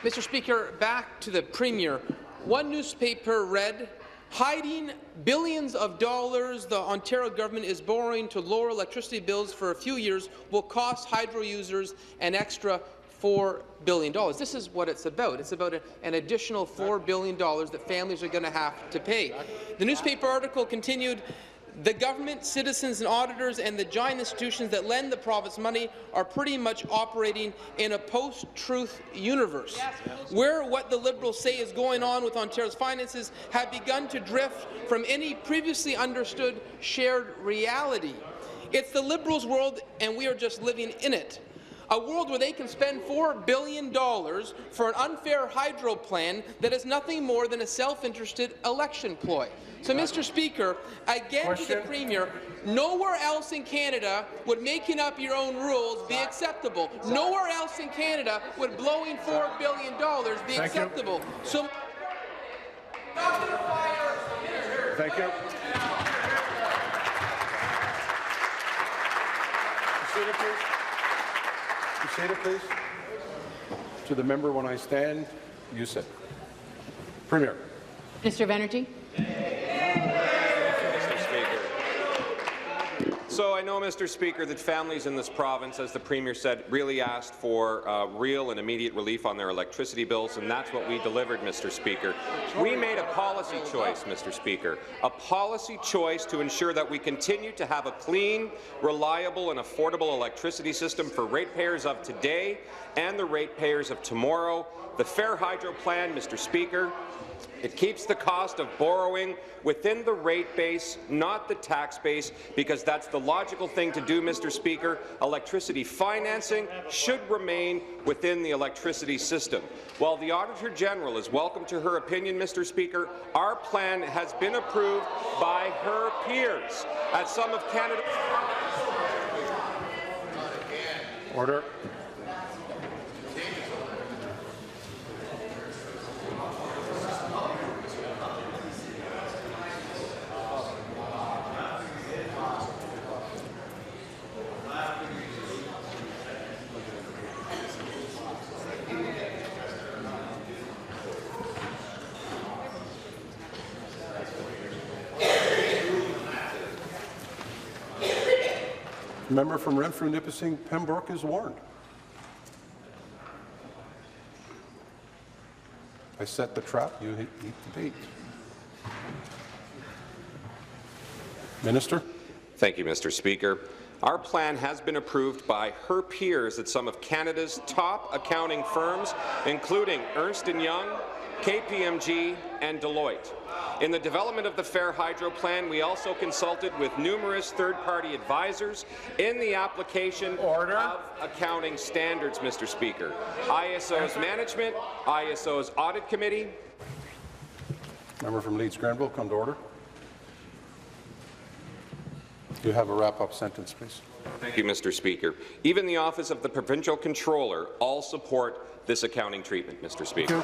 Mr. Speaker, back to the Premier. One newspaper read, hiding billions of dollars the Ontario government is borrowing to lower electricity bills for a few years will cost hydro users an extra $4 billion. This is what it's about. It's about an additional $4 billion that families are going to have to pay. The newspaper article continued, the government, citizens and auditors and the giant institutions that lend the province money are pretty much operating in a post-truth universe, where what the Liberals say is going on with Ontario's finances have begun to drift from any previously understood shared reality. It's the Liberals' world, and we are just living in it. A world where they can spend $4 billion for an unfair hydro plan that is nothing more than a self-interested election ploy. So, Mr. Speaker, again to the Premier, nowhere else in Canada would making up your own rules be acceptable. Nowhere else in Canada would blowing $4 billion be acceptable. So, thank you. You say it, please. To the member, when I stand, you sit. Premier. Minister of Energy. So I know, Mr. Speaker, that families in this province, as the Premier said, really asked for real and immediate relief on their electricity bills, and that's what we delivered, Mr. Speaker. We made a policy choice, Mr. Speaker, a policy choice to ensure that we continue to have a clean, reliable and affordable electricity system for ratepayers of today and the ratepayers of tomorrow. The Fair Hydro Plan, Mr. Speaker, it keeps the cost of borrowing within the rate base, not the tax base, because that's the logical thing to do, Mr. Speaker. Electricity financing should remain within the electricity system. While the Auditor General is welcome to her opinion, Mr. Speaker, our plan has been approved by her peers at some of Canada's. Order. The member from Renfrew-Nipissing, Pembroke is warned. I set the trap, you eat the bait. Minister. Thank you, Mr. Speaker. Our plan has been approved by her peers at some of Canada's top accounting firms, including Ernst & Young, KPMG and Deloitte. In the development of the Fair Hydro Plan, we also consulted with numerous third-party advisors in the application of accounting standards, Mr. Speaker. ISO's management, ISO's audit committee. Member from Leeds-Grenville, come to order. You have a wrap-up sentence, please. Thank you, Mr. Speaker. Even the Office of the Provincial Controller all support this accounting treatment, Mr. Speaker.